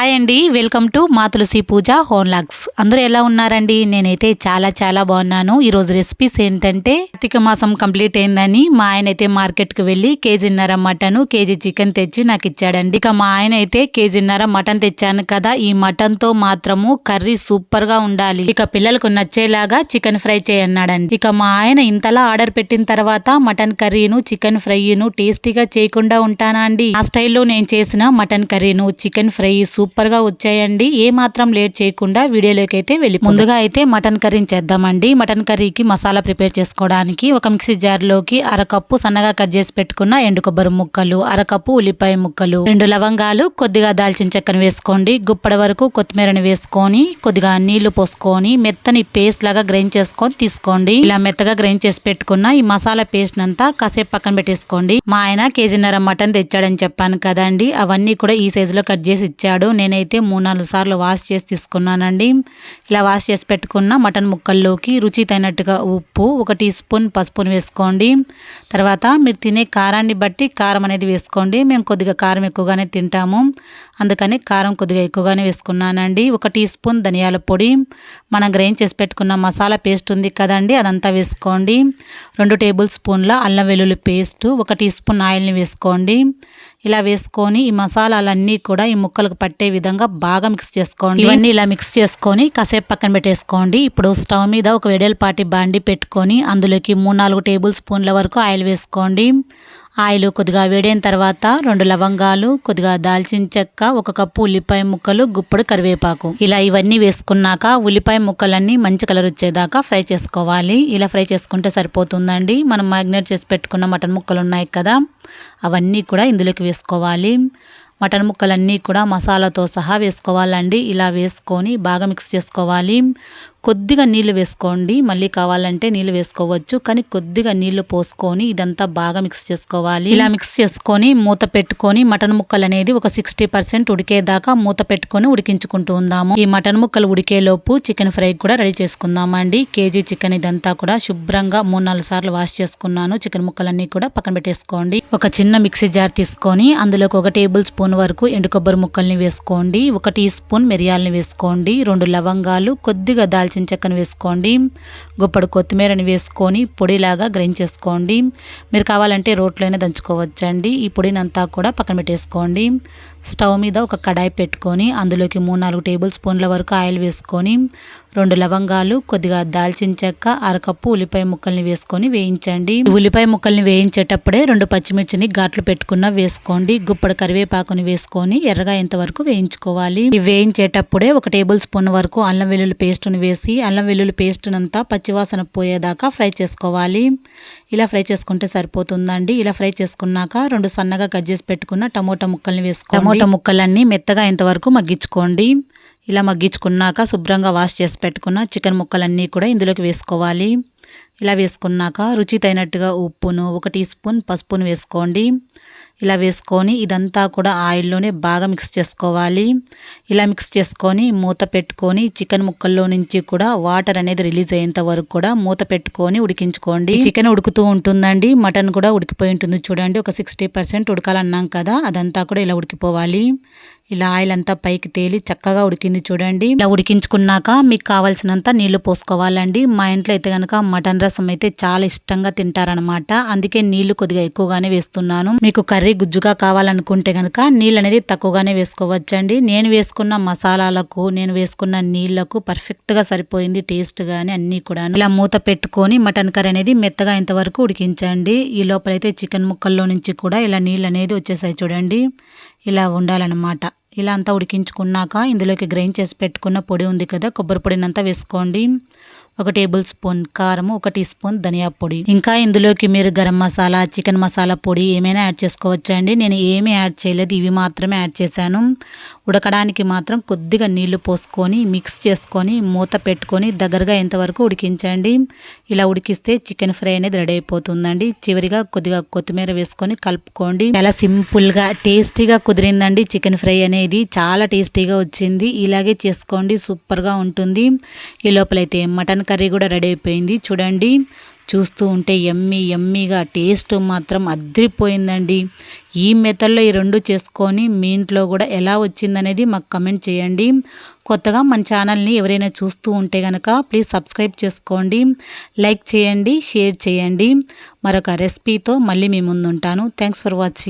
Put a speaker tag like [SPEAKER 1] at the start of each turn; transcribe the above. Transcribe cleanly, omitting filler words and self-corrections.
[SPEAKER 1] Hi అండి, welcome to మా తులసి పూజ home logs. అందరూ ఎలా ఉన్నారండి? నేనైతే చాలా బాగున్నాను. ఈరోజు రెసిపీస్ ఏంటంటే, కార్తీక మాసం కంప్లీట్ అయిందని మా ఆయన అయితే మార్కెట్కి వెళ్ళి కేజీన్నర మటన్, కేజీ చికెన్ తెచ్చి నాకు ఇచ్చాడండి. ఇక మా ఆయన అయితే కేజీన్నర మటన్ తెచ్చాను కదా, ఈ మటన్తో మాత్రము కర్రీ సూపర్గా ఉండాలి, ఇక పిల్లలకు నచ్చేలాగా చికెన్ ఫ్రై చేయన్నాడండి. ఇక మా ఆయన ఇంతలా ఆర్డర్ పెట్టిన తర్వాత మటన్ కర్రీను, చికెన్ ఫ్రైను టేస్టీగా చేయకుండా ఉంటానా అండి? ఆ స్టైల్లో నేను చేసిన మటన్ కర్రీను, చికెన్ ఫ్రై సూపర్ గా వచ్చాయండి. ఏ మాత్రం లేట్ చేయకుండా వీడియోలోకి అయితే వెళ్ళి ముందుగా అయితే మటన్ కర్రీని చేద్దామండి. మటన్ కర్రీకి మసాలా ప్రిపేర్ చేసుకోవడానికి ఒక మిక్సీ జార్ లోకి అరకప్పు సన్నగా కట్ చేసి పెట్టుకున్న ఎండు కొబ్బరి ముక్కలు, అరకప్పు ఉల్లిపాయ ముక్కలు, 2 లవంగాలు, కొద్దిగా దాల్చిన చెక్కను వేసుకోండి. గుప్పడి వరకు కొత్తిమీరని వేసుకొని కొద్దిగా నీళ్లు పోసుకొని మెత్తని పేస్ట్ లాగా గ్రైండ్ చేసుకొని తీసుకోండి. ఇలా మెత్తగా గ్రైండ్ చేసి పెట్టుకున్న ఈ మసాలా పేస్ట్ అంతా కాసేపు పక్కన పెట్టేసుకోండి. మా ఆయన కేజీన్నర మటన్ తెచ్చాడని చెప్పాను కదండి, అవన్నీ కూడా ఈ సైజు లో కట్ చేసి ఇచ్చాడు. నేనైతే 3-4 సార్లు వాష్ చేసి తీసుకున్నానండి. ఇలా వాష్ చేసి పెట్టుకున్న మటన్ ముక్కల్లోకి రుచి తగినట్టుగా ఉప్పు, 1 టీ స్పూన్ పసుపుని వేసుకోండి. తర్వాత మీరు తినే కారాన్ని బట్టి కారం అనేది వేసుకోండి. మేము కొద్దిగా కారం ఎక్కువగానే తింటాము, అందుకని కారం కొద్దిగా ఎక్కువగానే వేసుకున్నానండి. 1 టీ స్పూన్ ధనియాల పొడి, మనం గ్రైండ్ చేసి పెట్టుకున్న మసాలా పేస్ట్ ఉంది కదండి, అదంతా వేసుకోండి. 2 టేబుల్ స్పూన్ల అల్లం వెల్లుల్లి పేస్ట్, 1 టీ స్పూన్ ఆయిల్ని వేసుకోండి. ఇలా వేసుకొని ఈ మసాలాలన్నీ కూడా ఈ ముక్కలకు పట్టే విధంగా బాగా మిక్స్ చేసుకోండి. ఇవన్నీ ఇలా మిక్స్ చేసుకొని కాసేపు పక్కన పెట్టేసుకోండి. ఇప్పుడు స్టవ్ మీద ఒక వెడల్పాటి బాండి పెట్టుకొని అందులోకి 3-4 టేబుల్ స్పూన్ల వరకు ఆయిల్ వేసుకోండి. ఆయిల్ కొద్దిగా వేడైన తర్వాత 2 లవంగాలు, కొద్దిగా దాల్చిన చెక్క, 1 కప్పు ఉల్లిపాయ ముక్కలు, గుప్పడు కరివేపాకు, ఇలా ఇవన్నీ వేసుకున్నాక ఉల్లిపాయ ముక్కలన్నీ మంచి కలర్ వచ్చేదాకా ఫ్రై చేసుకోవాలి. ఇలా ఫ్రై చేసుకుంటే సరిపోతుందండి. మనం మ్యాగ్నేట్ చేసి పెట్టుకున్న మటన్ ముక్కలు ఉన్నాయి కదా, అవన్నీ కూడా ఇందులోకి వేసుకోవాలి. మటన్ ముక్కలన్నీ కూడా మసాలాతో సహా వేసుకోవాలండి. ఇలా వేసుకొని బాగా మిక్స్ చేసుకోవాలి. కొద్దిగా నీళ్లు వేసుకోండి, మళ్ళీ కావాలంటే నీళ్లు వేసుకోవచ్చు, కానీ కొద్దిగా నీళ్లు పోసుకొని ఇదంతా బాగా మిక్స్ చేసుకోవాలి. ఇలా మిక్స్ చేసుకొని మూత పెట్టుకొని మటన్ ముక్కలు అనేది ఒక 60% ఉడికేదాకా మూత పెట్టుకొని ఉడికించుకుంటూ ఉందాము. ఈ మటన్ ముక్కలు ఉడికేలోపు చికెన్ ఫ్రై కూడా రెడీ చేసుకుందామండి. కేజీ చికెన్ ఇదంతా కూడా శుభ్రంగా 3-4 సార్లు వాష్ చేసుకున్నాను. చికెన్ ముక్కలన్నీ కూడా పక్కన పెట్టేసుకోండి. ఒక చిన్న మిక్సీ జార్ తీసుకొని అందులోకి 1 టేబుల్ స్పూన్ వరకు ఎండు కొబ్బరి ముక్కల్ని వేసుకోండి. 1 టీ స్పూన్ మిరియాలని వేసుకోండి. 2 లవంగాలు, కొద్దిగా దాల్చిన చెక్కను వేసుకోండి. గుప్పడు కొత్తిమీరని వేసుకొని పొడిలాగా గ్రైండ్ చేసుకోండి. మీరు కావాలంటే రోట్లోనే దంచుకోవచ్చండి. ఈ పొడిని అంతా కూడా పక్కన పెట్టేసుకోండి. స్టవ్ మీద ఒక కడాయి పెట్టుకొని అందులోకి 3-4 టేబుల్ స్పూన్ల వరకు ఆయిల్ వేసుకొని 2 లవంగాలు, కొద్దిగా దాల్చిన చెక్క, అరకప్పు ఉల్లిపాయ ముక్కల్ని వేసుకొని వేయించండి. ఉల్లిపాయ ముక్కల్ని వేయించేటప్పుడే 2 పచ్చిమిర్చిని ఘాట్లు పెట్టుకున్న వేసుకోండి. గుప్పడు కరివేపాకుని వేసుకొని ఎర్రగా ఇంతవరకు వేయించుకోవాలి. ఇవి వేయించేటప్పుడే 1 టేబుల్ స్పూన్ వరకు అల్లం వెల్లుల్లి పేస్ట్ని వేసి అల్లం వెల్లుల్లి పేస్ట్ అంతా పచ్చివాసన పోయేదాకా ఫ్రై చేసుకోవాలి. ఇలా ఫ్రై చేసుకుంటే సరిపోతుందండి. ఇలా ఫ్రై చేసుకున్నాక 2 సన్నగా కట్ చేసి పెట్టుకున్న టమోటా ముక్కల్ని వేసుకోండి. టమోటా ముక్కలన్నీ మెత్తగా ఇంతవరకు మగ్గించుకోండి. ఇలా మగ్గించుకున్నాక శుభ్రంగా వాష్ చేసి పెట్టుకున్న చికెన్ ముక్కలన్నీ కూడా ఇందులోకి వేసుకోవాలి. ఇలా వేసుకున్నాక రుచి తగినట్టుగా ఉప్పును, 1 టీ స్పూన్ పసుపును వేసుకోండి. ఇలా వేసుకొని ఇదంతా కూడా ఆయిల్లోనే బాగా మిక్స్ చేసుకోవాలి. ఇలా మిక్స్ చేసుకొని మూత పెట్టుకొని చికెన్ ముక్కల్లో నుంచి కూడా వాటర్ అనేది రిలీజ్ అయ్యేంత వరకు కూడా మూత పెట్టుకొని ఉడికించుకోండి. చికెన్ ఉడుకుతూ ఉంటుందండి, మటన్ కూడా ఉడికిపోయి ఉంటుంది చూడండి. ఒక 60% ఉడకాలన్నాం కదా, అదంతా కూడా ఇలా ఉడికిపోవాలి. ఇలా ఆయిల్ అంతా పైకి తేలి చక్కగా ఉడికింది చూడండి. ఇలా ఉడికించుకున్నాక మీకు కావాల్సినంత నీళ్లు పోసుకోవాలండి. మా ఇంట్లో అయితే కనుక మటన్ రసం అయితే చాలా ఇష్టంగా తింటారనమాట, అందుకే నీళ్లు కొద్దిగా ఎక్కువగానే వేస్తున్నాను. మీకు కర్రీ గుజ్జుగా కావాలనుకుంటే కనుక నీళ్ళు అనేది తక్కువగానే వేసుకోవచ్చండి. నేను వేసుకున్న మసాలాలకు, నేను వేసుకున్న నీళ్లకు పర్ఫెక్ట్ గా సరిపోయింది టేస్ట్ గానీ అన్ని కూడా. ఇలా మూత పెట్టుకొని మటన్ కర్రీ అనేది మెత్తగా ఇంతవరకు ఉడికించండి. ఈ లోపలైతే చికెన్ ముక్కల్లో నుంచి కూడా ఇలా నీళ్ళు అనేది వచ్చేసాయి చూడండి. ఇలా ఉండాలన్నమాట. ఇలా అంతా ఉడికించుకున్నాక ఇందులోకి గ్రైండ్ చేసి పెట్టుకున్న పొడి ఉంది కదా, కొబ్బరి పొడిని అంతా వేసుకోండి. 1 టేబుల్ స్పూన్ కారము, 1 టీ స్పూన్ ధనియా పొడి, ఇంకా ఇందులోకి మీరు గరం మసాలా, చికెన్ మసాలా పొడి ఏమైనా యాడ్ చేసుకోవచ్చండి. నేను ఏమీ యాడ్ చేయలేదు, ఇవి మాత్రమే యాడ్ చేశాను. ఉడకడానికి మాత్రం కొద్దిగా నీళ్లు పోసుకొని మిక్స్ చేసుకొని మూత పెట్టుకొని దగ్గరగా ఎంతవరకు ఉడికించండి. ఇలా ఉడికిస్తే చికెన్ ఫ్రై అనేది రెడీ అయిపోతుందండి. చివరిగా కొద్దిగా కొత్తిమీర వేసుకొని కలుపుకోండి. చాలా సింపుల్గా టేస్టీగా కుదిరిందండి చికెన్ ఫ్రై అనేది, చాలా టేస్టీగా వచ్చింది. ఇలాగే చేసుకోండి, సూపర్గా ఉంటుంది. ఈ లోపలైతే మటన్ కర్రీ కూడా రెడీ అయిపోయింది చూడండి. చూస్తూ ఉంటే యమ్మీగా టేస్ట్ మాత్రం అదిరిపోయిందండి. ఈ మెథడ్లో ఈ రెండు చేసుకొని మీ ఇంట్లో కూడా ఎలా వచ్చిందనేది మాకు కమెంట్ చేయండి. కొత్తగా మన ఛానల్ని ఎవరైనా చూస్తూ ఉంటే కనుక ప్లీజ్ సబ్స్క్రైబ్ చేసుకోండి, లైక్ చేయండి, షేర్ చేయండి. మరొక రెసిపీతో మళ్ళీ మీ ముందుంటాను. Thanks for watching.